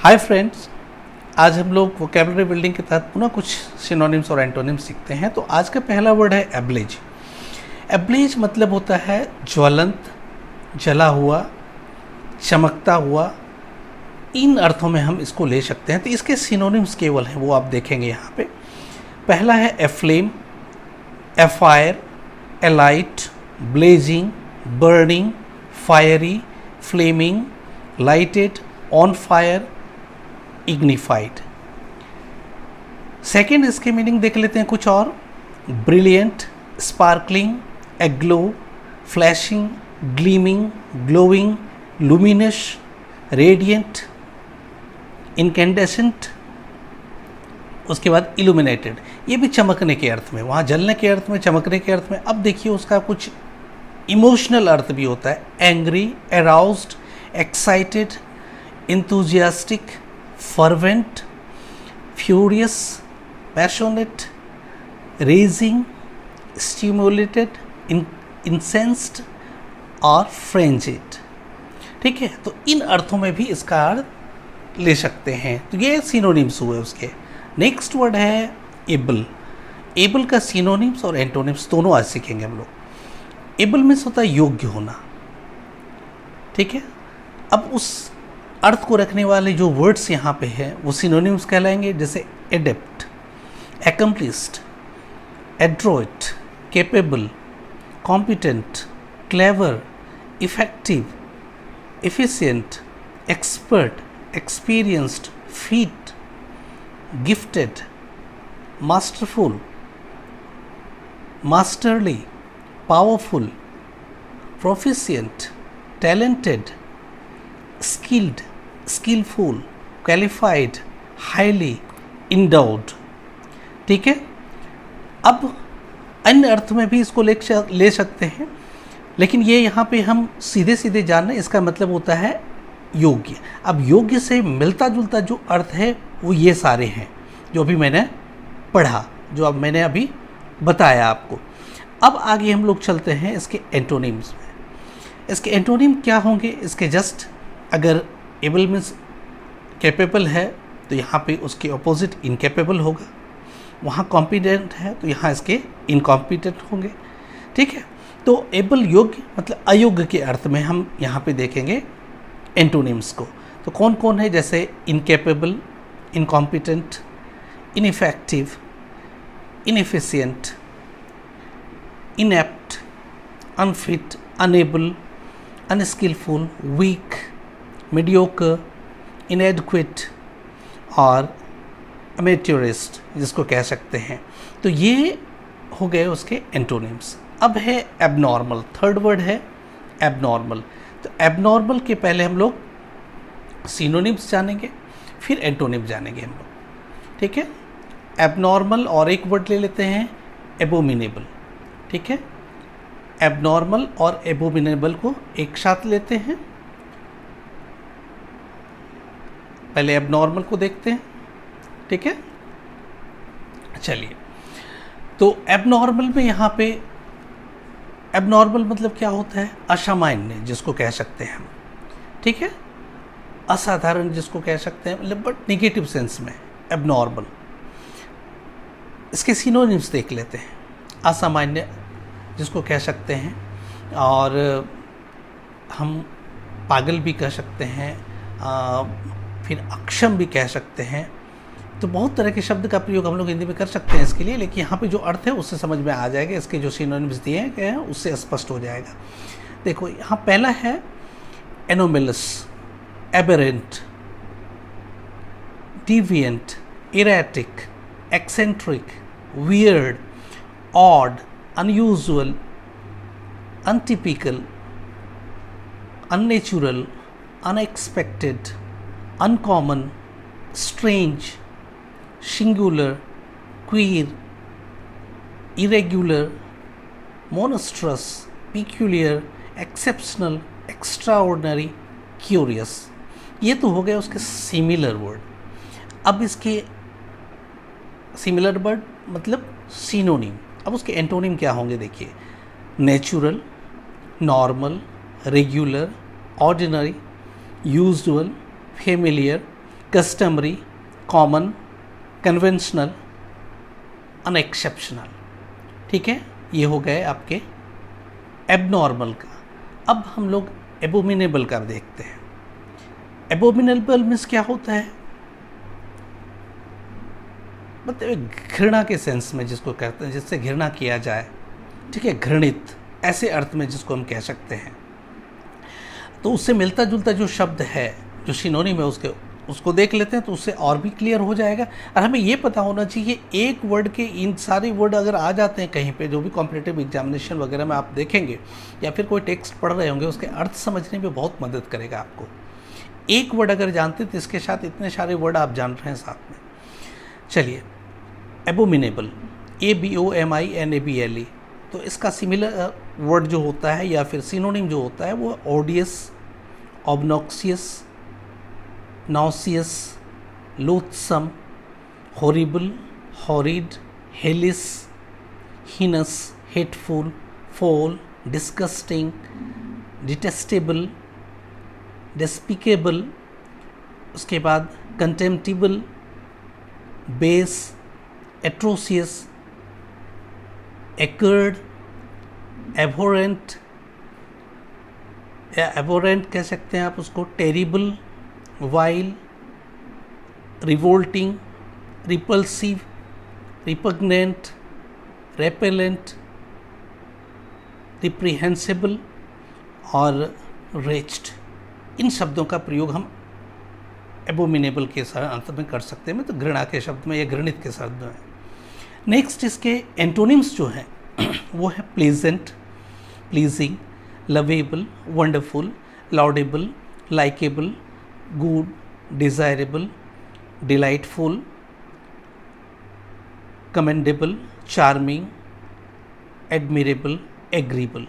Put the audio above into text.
Hi friends, आज हम लोग वोकैबुलरी बिल्डिंग के तहत पुनः कुछ सिनोनिम्स और एंटोनिम्स सीखते हैं। तो आज का पहला वर्ड है एब्लेज। एब्लेज मतलब होता है ज्वलंत, जला हुआ, चमकता हुआ। इन अर्थों में हम इसको ले सकते हैं। तो इसके सिनोनिम्स केवल हैं, वो आप देखेंगे यहाँ पे। पहला है aflame, afire, alight, blazing, burning, fiery, flaming, lighted, on fire, ignified. Second इसके मीनिंग देख लेते हैं कुछ और। Brilliant, sparkling, aglow, flashing, gleaming, glowing, luminous, radiant, incandescent. उसके बाद इल्यूमिनेटेड, ये भी चमकने के अर्थ में, वहाँ जलने के अर्थ में, चमकने के अर्थ में। अब देखिए उसका कुछ इमोशनल अर्थ भी होता है। Angry, aroused, excited, enthusiastic, fervent, furious, passionate, raising, stimulated, incensed और frenzied। ठीक है, तो इन अर्थों में भी इसका अर्थ ले सकते हैं। तो ये सिनोनिम्स हुए उसके। नेक्स्ट वर्ड है एबल। एबल का सिनोनिम्स और एंटोनिम्स दोनों आज सीखेंगे हम लोग। एबल मीन्स होता है योग्य होना। ठीक है, अब उस अर्थ को रखने वाले जो वर्ड्स यहाँ पे हैं वो सिनोनिम्स कहलाएंगे, जैसे adept, accomplished, adroit, capable, competent, clever, effective, efficient, expert, experienced, fit, gifted, masterful, masterly, powerful, proficient, talented, skilled, skilful, qualified, highly, endowed. ठीक है, अब अन्य अर्थ में भी इसको ले सकते हैं, लेकिन ये यहाँ पे हम सीधे सीधे जान रहे हैं। इसका मतलब होता है योग्य। अब योग्य से मिलता जुलता जो अर्थ है वो ये सारे हैं जो अभी मैंने पढ़ा, जो अब मैंने अभी बताया आपको। अब आगे हम लोग चलते हैं इसके एंटोनिम्स में। इसके एंटोनिम क्या होंगे? इसके जस्ट, अगर एबल मीन्स कैपेबल है तो यहाँ पे उसके ऑपोजिट इनकैपेबल होगा। वहाँ कॉम्पिटेंट है तो यहाँ इसके इनकॉम्पिटेंट होंगे। ठीक है, तो एबल योग्य मतलब अयोग्य के अर्थ में हम यहाँ पे देखेंगे एंटोनिम्स को। तो कौन कौन है? जैसे incapable, incompetent, ineffective, inefficient, inept, unfit, unable, unskilful, weak, mediocre, inadequate और अमेच्योरिस्ट जिसको कह सकते हैं। तो ये हो गए उसके एंटोनिम्स। अब है एबनॉर्मल। थर्ड वर्ड है एबनॉर्मल। तो एबनॉर्मल के पहले हम लोग सिनोनिम्स जानेंगे, फिर एंटोनिम्स जानेंगे हम लोग। ठीक है, एबनॉर्मल और एक वर्ड ले लेते हैं एबोमिनेबल। ठीक है, एबनॉर्मल और एबोमिनेबल को एक साथ लेते हैं। पहले एबनॉर्मल को देखते हैं। ठीक है, चलिए। तो एबनॉर्मल में यहाँ पे एबनॉर्मल मतलब क्या होता है? असामान्य जिसको कह सकते हैं हम। ठीक है, असाधारण जिसको कह सकते हैं, मतलब बट निगेटिव सेंस में एबनॉर्मल। इसके सिनोनिम्स देख लेते हैं। असामान्य जिसको कह सकते हैं, और हम पागल भी कह सकते हैं, फिर अक्षम भी कह सकते हैं। तो बहुत तरह के शब्द का प्रयोग हम लोग हिंदी में कर सकते हैं इसके लिए, लेकिन यहाँ पे जो अर्थ है उससे समझ में आ जाएगा। इसके जो सिनोनिम्स दिए गए हैं उससे स्पष्ट हो जाएगा। देखो यहाँ पहला है anomalous, aberrant, deviant, erratic, eccentric, weird, odd, unusual, untypical, unnatural, unexpected, uncommon, strange, singular, queer, irregular, monstrous, peculiar, exceptional, extraordinary, curious. ये तो हो गए उसके सिमिलर वर्ड। अब इसके सिमिलर वर्ड मतलब सिनोनिम। अब उसके एंटोनिम क्या होंगे? देखिए, natural, normal, regular, ordinary, usual, familiar, customary, common, conventional, unexceptional. ठीक है, ये हो गए आपके एबनॉर्मल का। अब हम लोग एबोमिनेबल का देखते हैं। एबोमिनेबल मीन्स क्या होता है, मतलब घृणा के सेंस में जिसको कहते हैं, जिससे घृणा किया जाए। ठीक है, घृणित, ऐसे अर्थ में जिसको हम कह सकते हैं। तो उससे मिलता जुलता जो शब्द है, जो सिनोनिम है, उसको देख लेते हैं तो उससे और भी क्लियर हो जाएगा। और हमें ये पता होना चाहिए एक वर्ड के इन सारे वर्ड अगर आ जाते हैं कहीं पे, जो भी कॉम्पिटिटिव एग्जामिनेशन वगैरह में आप देखेंगे या फिर कोई टेक्स्ट पढ़ रहे होंगे, उसके अर्थ समझने में बहुत मदद करेगा आपको। एक वर्ड अगर जानते तो इसके साथ इतने सारे वर्ड आप जान रहे हैं साथ में। चलिए, एबोमिनेबल, ABOMINABLE, तो इसका सिमिलर वर्ड जो होता है या फिर सिनोनिम जो होता है वो odious, obnoxious, nauseous, loathsome, horrible, horrid, hellish, heinous, hateful, foul, disgusting, detestable, despicable, उसके बाद contemptible, base, atrocious, accursed, abhorrent या एबोरेंट कह सकते हैं आप उसको, terrible, vile, revolting, repulsive, repugnant, repellent, reprehensible और रेच्ड। इन शब्दों का प्रयोग हम एबोमिनेबल के अंत में कर सकते हैं, मतलब घृणा के शब्द में या घृणित के शब्द में। नेक्स्ट इसके एंटोनिम्स जो हैं वो है pleasant, pleasing, lovable, wonderful, laudable, likeable, good, desirable, delightful, commendable, charming, admirable, agreeable.